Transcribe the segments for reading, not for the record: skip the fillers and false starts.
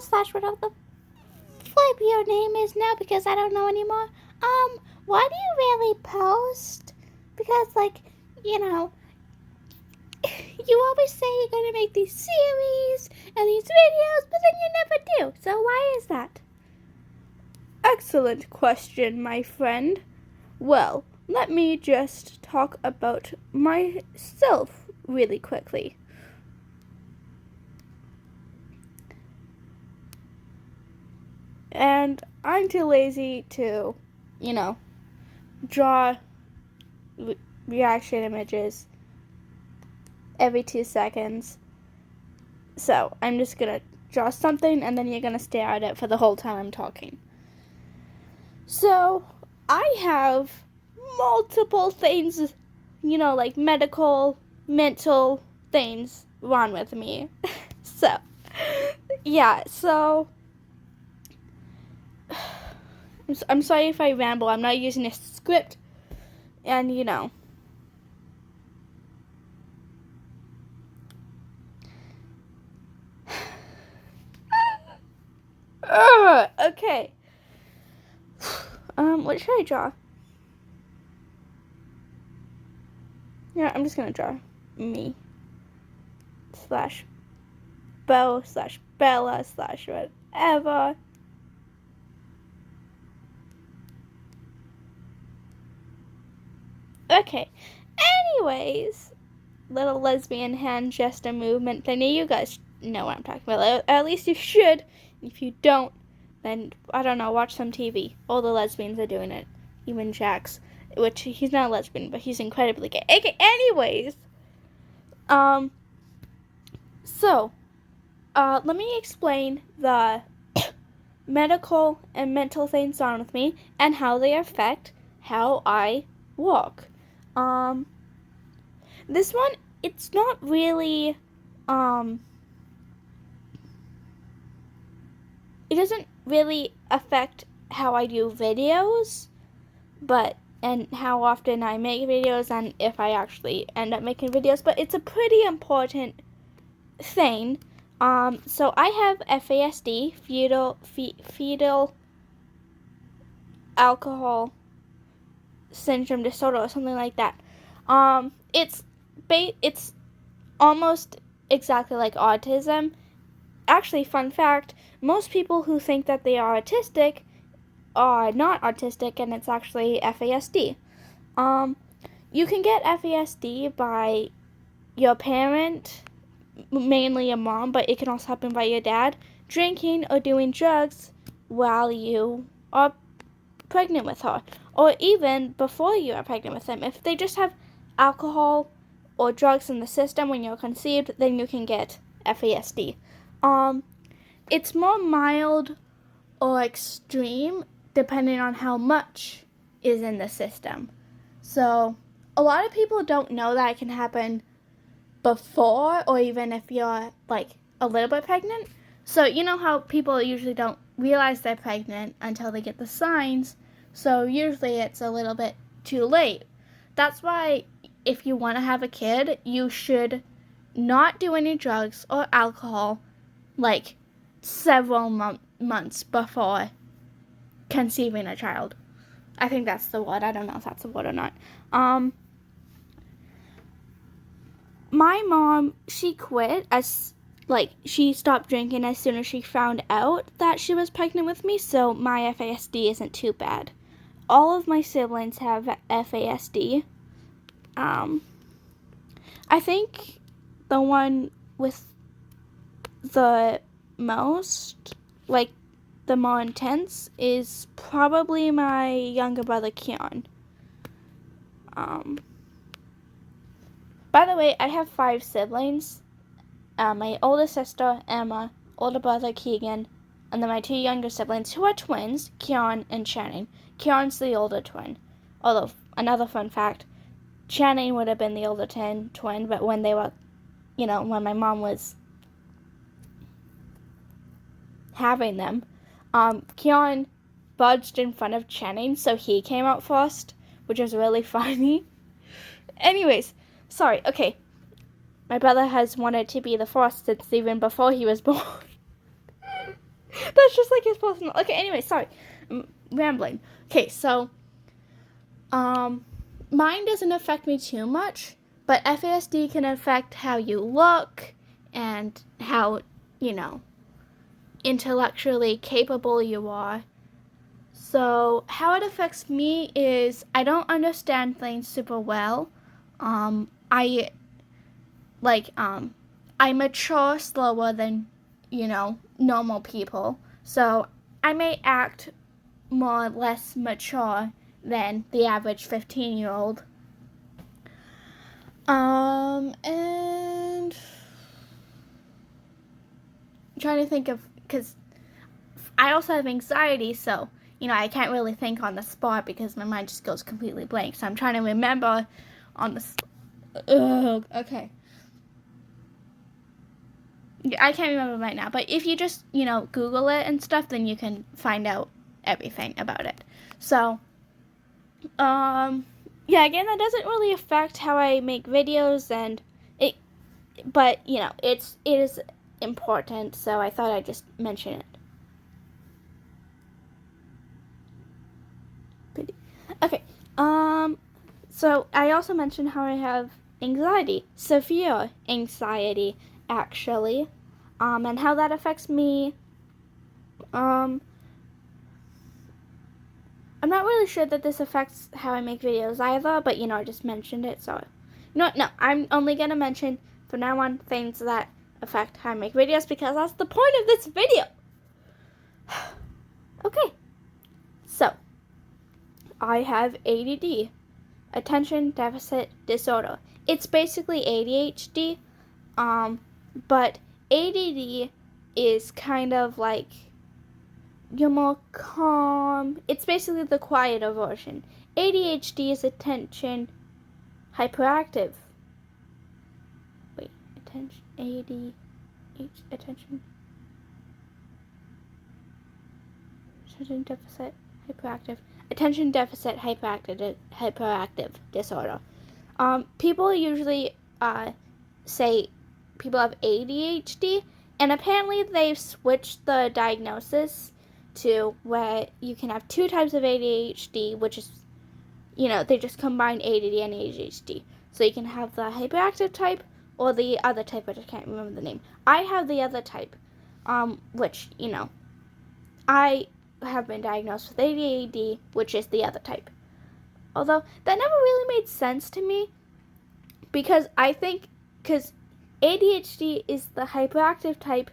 slash whatever the flip your name is now because I don't know anymore. Why do you really post? Because, like, you know, you always say you're gonna make these series and these videos, but then you never do. So why is that? Excellent question, my friend. Well, let me just talk about myself really quickly. And I'm too lazy to, draw reaction images every 2 seconds. So I'm just gonna draw something and then you're gonna stare at it for the whole time I'm talking. So I have multiple things, like medical, mental things wrong with me. So I'm sorry if I ramble. I'm not using a script, and okay. What should I draw? Yeah, I'm just gonna draw me slash Bo slash Bella slash whatever. Okay. Anyways, little lesbian hand gesture movement thingy. You guys know what I'm talking about. At least you should. If you don't, then I don't know. Watch some TV. All the lesbians are doing it. Even Jax, which he's not a lesbian, but he's incredibly gay. Okay. Anyways, so, let me explain the medical and mental things on with me and how they affect how I walk. This one, it's not really, it doesn't really affect how I do videos, and how often I make videos and if I actually end up making videos, but it's a pretty important thing. So I have FASD, fetal alcohol syndrome disorder or something like that. It's almost exactly like autism. Actually, fun fact, most people who think that they are autistic are not autistic, and it's actually FASD. You can get FASD by your parent, mainly your mom, but it can also happen by your dad, drinking or doing drugs while you are pregnant with her, or even before you are pregnant with them. If they just have alcohol or drugs in the system when you're conceived, then you can get FASD. It's more mild or extreme depending on how much is in the system. So a lot of people don't know that it can happen before or even if you're like a little bit pregnant. So you know how people usually don't realize they're pregnant until they get the signs. So usually it's a little bit too late. That's why if you want to have a kid, you should not do any drugs or alcohol like several months before conceiving a child. I think that's the word. I don't know if that's the word or not. My mom, she quit she stopped drinking as soon as she found out that she was pregnant with me, so my FASD isn't too bad. All of my siblings have FASD. I think the one with the most, the more intense, is probably my younger brother, Keon. By the way, I have 5 siblings. My older sister, Emma, older brother, Keegan, and then my 2 younger siblings, who are twins, Keon and Channing. Keon's the older twin. Although, another fun fact, Channing would have been the older twin, but when they were, when my mom was having them, Keon budged in front of Channing, so he came out first, which was really funny. Anyways, sorry, okay. My brother has wanted to be the first since even before he was born. That's just like his personal. Okay, anyway, sorry. I'm rambling. Okay, so mine doesn't affect me too much, but FASD can affect how you look and how, intellectually capable you are. So how it affects me is I don't understand things super well. I mature slower than, normal people. So I may act more or less mature than the average 15-year-old. And I'm trying to think of, because I also have anxiety, so, I can't really think on the spot because my mind just goes completely blank. So I'm trying to remember on the okay. I can't remember right now, but if you just, Google it and stuff, then you can find out everything about it. So, yeah, again, that doesn't really affect how I make videos, but, it is important, so I thought I'd just mention it. Okay, so I also mentioned how I have anxiety, severe anxiety, actually, and how that affects me. I'm not really sure that this affects how I make videos either, but, I just mentioned it, so, no, I'm only gonna mention, from now on, things that affect how I make videos, because that's the point of this video. Okay, so, I have ADD, attention deficit disorder. It's basically ADHD, but ADD is kind of like, you're more calm. It's basically the quieter version. ADHD is attention hyperactive. Wait, attention, attention deficit hyperactive. Attention deficit hyperactive disorder. People usually say people have ADHD, and apparently they've switched the diagnosis to where you can have two types of ADHD, which is, they just combine ADD and ADHD. So you can have the hyperactive type or the other type, which I can't remember the name. I have the other type, which, I have been diagnosed with ADD, which is the other type. Although that never really made sense to me, because ADHD is the hyperactive type,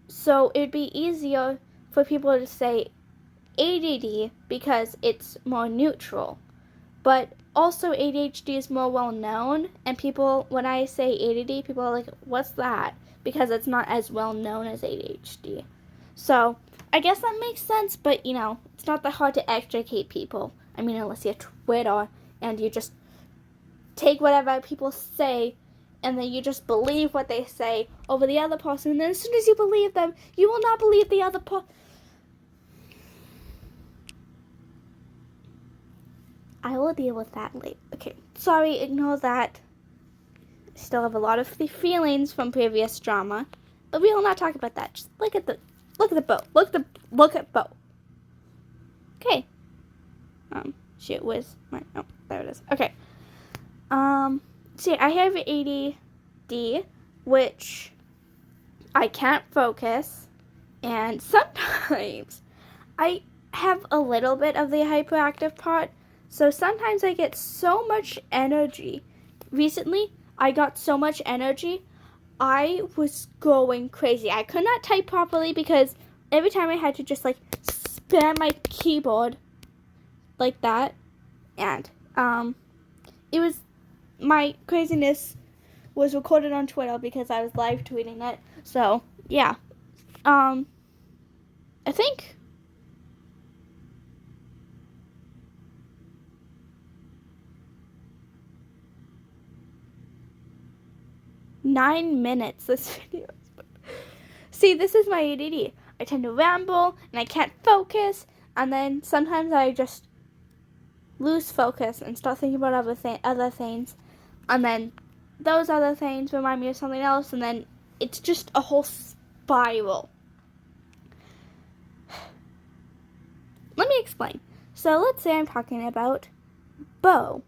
so it'd be easier for people to say ADD because it's more neutral. But also ADHD is more well known, and people, when I say ADD, people are like, what's that? Because it's not as well known as ADHD. So I guess that makes sense, but it's not that hard to educate people. I mean, unless you have Twitter and you just take whatever people say and then you just believe what they say over the other person, and then as soon as you believe them, you will not believe the other person. I will deal with that later. Okay, sorry, ignore that. I still have a lot of the from previous drama, but we will not talk about that. Just look at the boat. Look at boat. Okay. Shit, where's my? Oh, there it is. Okay. See, I have ADD, which I can't focus, and sometimes I have a little bit of the hyperactive part, so sometimes I get so much energy. Recently, I got so much energy, I was going crazy. I could not type properly because every time I had to just, spam my keyboard like that, and, my craziness was recorded on Twitter because I was live tweeting it. So, yeah. I think nine minutes this video. See, this is my ADD. I tend to ramble and I can't focus, and then sometimes I just lose focus and start thinking about other things, and then those other things remind me of something else, and then it's just a whole spiral. me explain. So let's say I'm talking about Bo.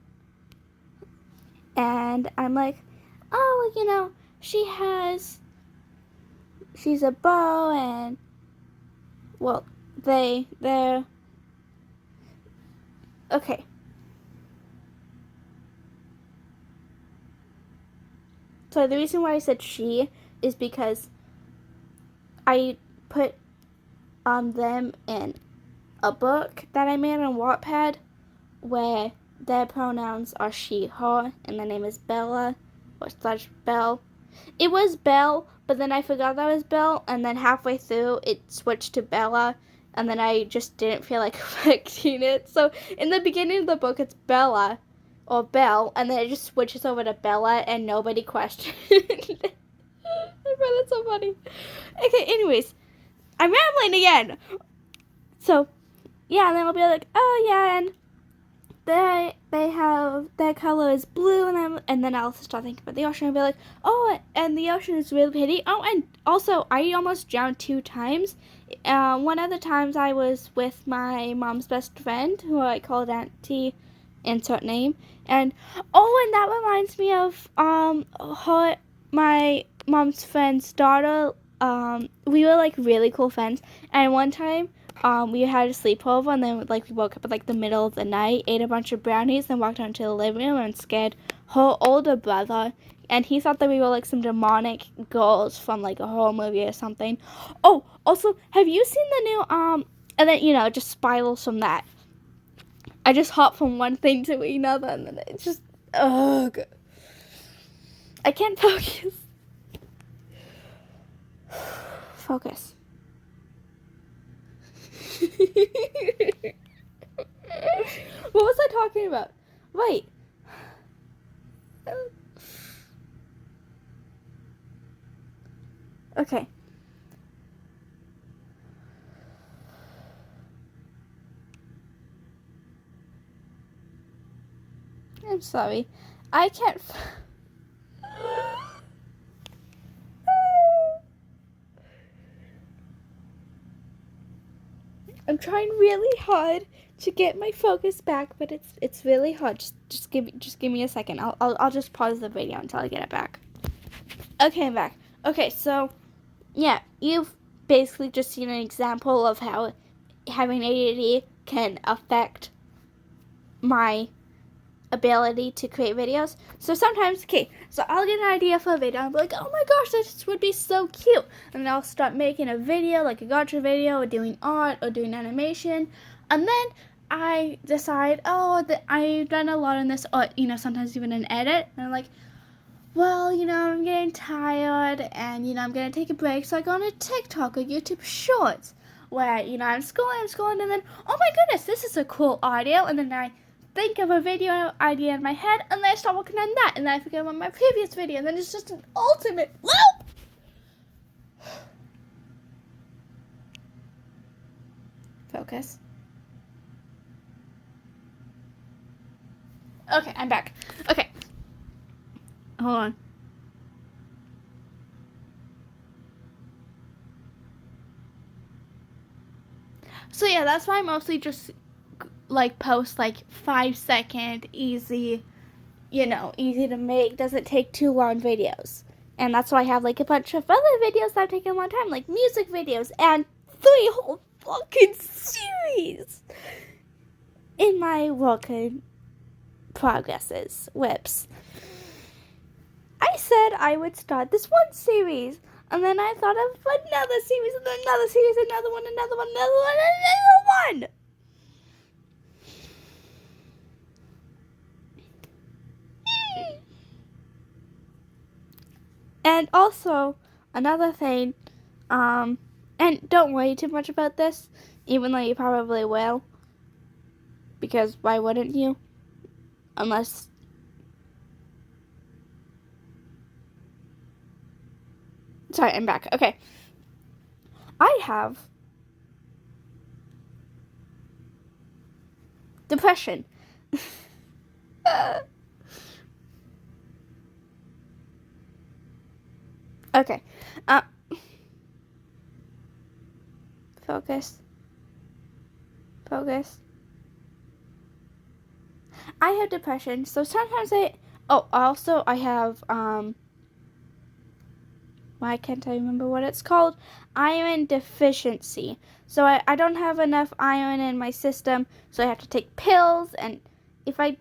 And I'm like, oh, she's a Bo, and, well, they're, okay. So the reason why I said she is because I put them in a book that I made on Wattpad where their pronouns are she, her, and the name is Bella or slash Belle. It was Belle, but then I forgot that was Belle, and then halfway through it switched to Bella, and then I just didn't feel like correcting it. So in the beginning of the book it's Bella or Belle, and then it just switches over to Bella and nobody questioned it. I find that so funny. Okay, anyways, I'm rambling again. So, yeah, and then I'll be like, oh yeah, and they have their color is blue, and then I'll start thinking about the ocean and be like, oh, and the ocean is really pretty. Oh, and also I almost drowned 2 times. One of the times I was with my mom's best friend, who I called Auntie, insert name, and that reminds me of my mom's friend's daughter. We were like really cool friends, and one time we had a sleepover, and then like we woke up at like the middle of the night, ate a bunch of brownies, and walked out to the living room and scared her older brother, and he thought that we were like some demonic girls from like a horror movie or something. Oh, also, have you seen the new and then it just spirals from that. I just hop from one thing to another, and then it's just ugh. I can't focus. Focus. What was I talking about? Wait. Okay. I'm sorry. I can't. I'm trying really hard to get my focus back, but it's really hard. Just give me a second. I'll just pause the video until I get it back. Okay, I'm back. Okay, so yeah, you've basically just seen an example of how having ADD can affect my ability to create videos. So sometimes, so I'll get an idea for a video and be like, oh my gosh, this would be so cute. And then I'll start making a video, like a gotcha video, or doing art, or doing animation. And then I decide, I've done a lot in this, or, sometimes even an edit. And I'm like, well, I'm getting tired, and, I'm going to take a break. So I go on a TikTok or YouTube Shorts, where, I'm scrolling, and then, oh my goodness, this is a cool audio. And then I think of a video idea in my head, and then I start working on that, and then I forget about my previous video, and then it's just an ultimate loop. Focus. Okay, I'm back. Okay. Hold on. So yeah, that's why I mostly just like post like 5-second easy, easy to make, doesn't take too long videos. And that's why I have like a bunch of other videos that have taken a long time, like music videos, and 3 whole fucking series in my work in progresses, whips. I said I would start this one series, and then I thought of another series, and then another series, another one, another one, another one, another one. And also, another thing, and don't worry too much about this, even though you probably will, because why wouldn't you? Unless... Sorry, I'm back. Okay. I have depression. Okay. Focus. Focus. I have depression, so sometimes I have, why can't I remember what it's called? Iron deficiency. So I don't have enough iron in my system, so I have to take pills, and if I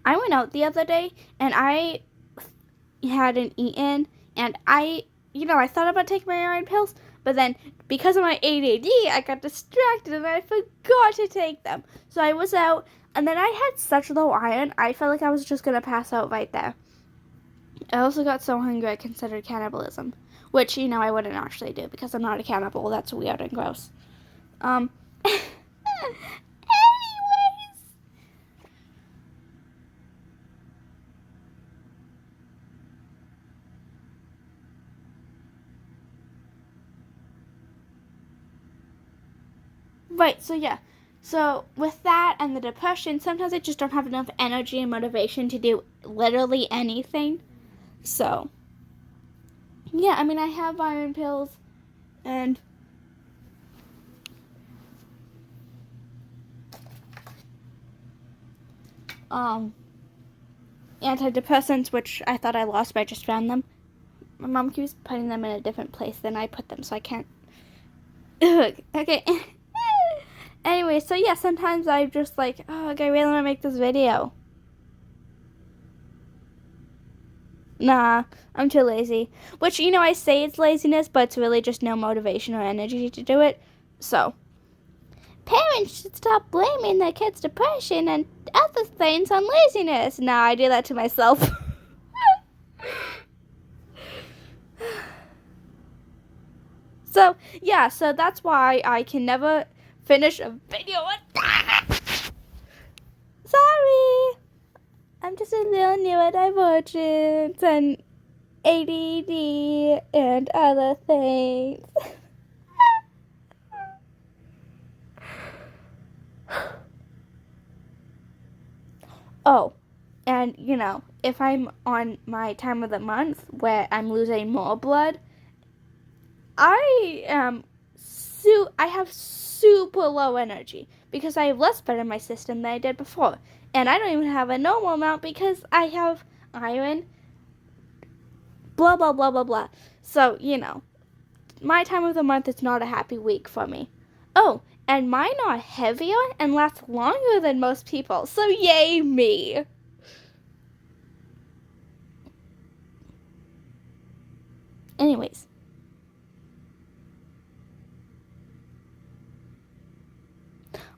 went out the other day, and I hadn't eaten, and I thought about taking my iron pills, but then because of my ADD, I got distracted and I forgot to take them. So I was out, and then I had such low iron, I felt like I was just gonna pass out right there. I also got so hungry I considered cannibalism, which, I wouldn't actually do because I'm not a cannibal. That's weird and gross. Anyways. Right, so yeah. So with that and the depression, sometimes I just don't have enough energy and motivation to do literally anything. So, yeah, I have iron pills and antidepressants, which I thought I lost, but I just found them. My mom keeps putting them in a different place than I put them, so I can't. Okay. Anyway, so yeah, sometimes I'm just like, oh, okay, I really want to make this video. Nah, I'm too lazy. Which, I say it's laziness, but it's really just no motivation or energy to do it. So, parents should stop blaming their kids' depression and other things on laziness. Nah, I do that to myself. So, yeah, so that's why I can never finish a video. Sorry. I'm just a little neurodivergent and A.D.D. and other things. Oh, and if I'm on my time of the month where I'm losing more blood, I have super low energy because I have less blood in my system than I did before. And I don't even have a normal amount because I have iron, blah, blah, blah, blah, blah. So, my time of the month is not a happy week for me. Oh, and mine are heavier and last longer than most people. So, yay me. Anyways.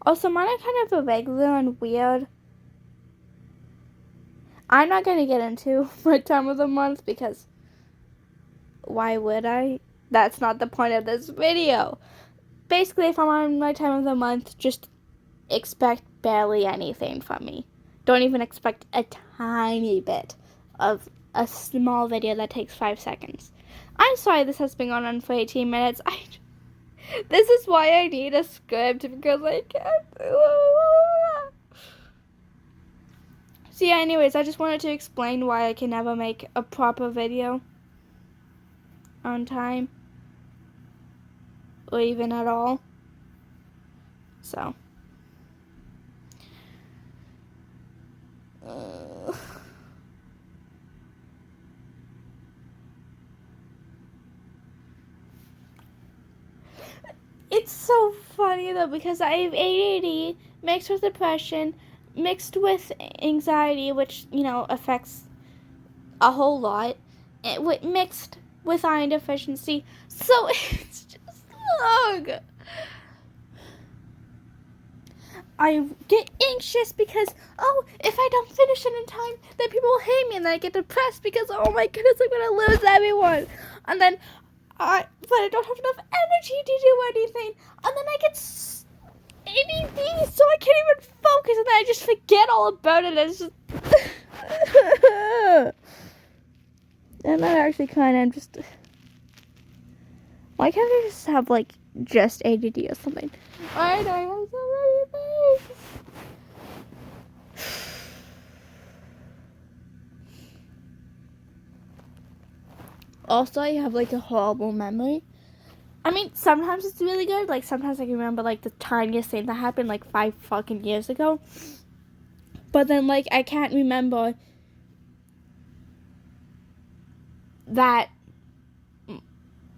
Also, mine are kind of irregular and weird. I'm not going to get into my time of the month because why would I? That's not the point of this video. Basically, if I'm on my time of the month, just expect barely anything from me. Don't even expect a tiny bit of a small video that takes 5 seconds. I'm sorry this has been going on for 18 minutes. This is why I need a script because I can't. So yeah, anyways, I just wanted to explain why I can never make a proper video on time or even at all. So it's so funny though because I have ADD mixed with depression, mixed with anxiety, which affects a whole lot, mixed with iron deficiency. So it's just ugh. I get anxious because, if I don't finish it in time, then people will hate me, and then I get depressed because, oh my goodness, I'm gonna lose everyone. And then, but I don't have enough energy to do anything, and then I get ADD, so I can't even focus, and then I just forget all about it. It's just, and that actually I'm just. Why can't I just have just ADD or something? I know I have so many things. also I have like a horrible memory. I mean, sometimes it's really good. Like sometimes I can remember like the tiniest thing that happened like 5 fucking years ago. But then like I can't remember that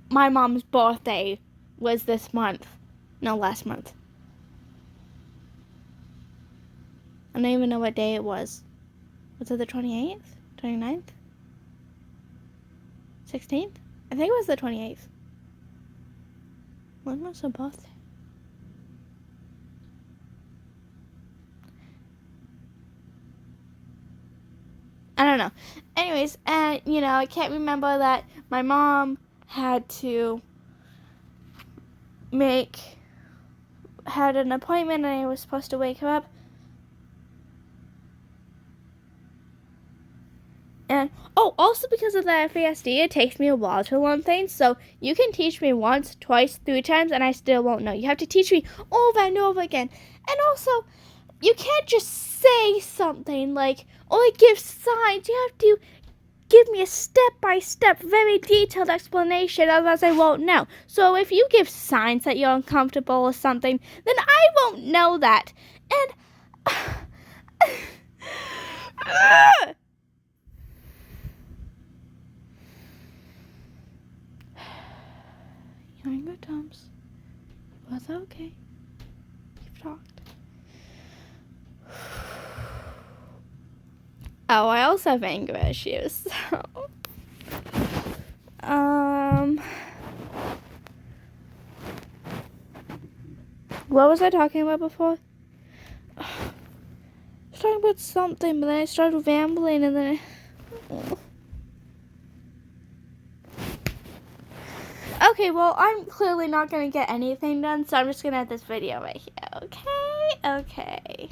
my mom's birthday was this month. No, last month. I don't even know what day it was. Was it the 28th? 29th? 16th? I think it was the 28th. When was her birthday? I don't know. Anyways, I can't remember that my mom had an appointment and I was supposed to wake her up. And, also because of the FASD, it takes me a while to learn things. So you can teach me once, twice, 3 times, and I still won't know. You have to teach me over and over again. And also, you can't just say something or give signs. You have to give me a step-by-step, very detailed explanation, otherwise I won't know. So if you give signs that you're uncomfortable or something, then I won't know that. And... You're in good terms. Was that okay? You've talked. Oh, I also have anger issues, so... What was I talking about before? I was talking about something, but then I started rambling, and then Okay, well, I'm clearly not going to get anything done, so I'm just going to end this video right here, okay? Okay.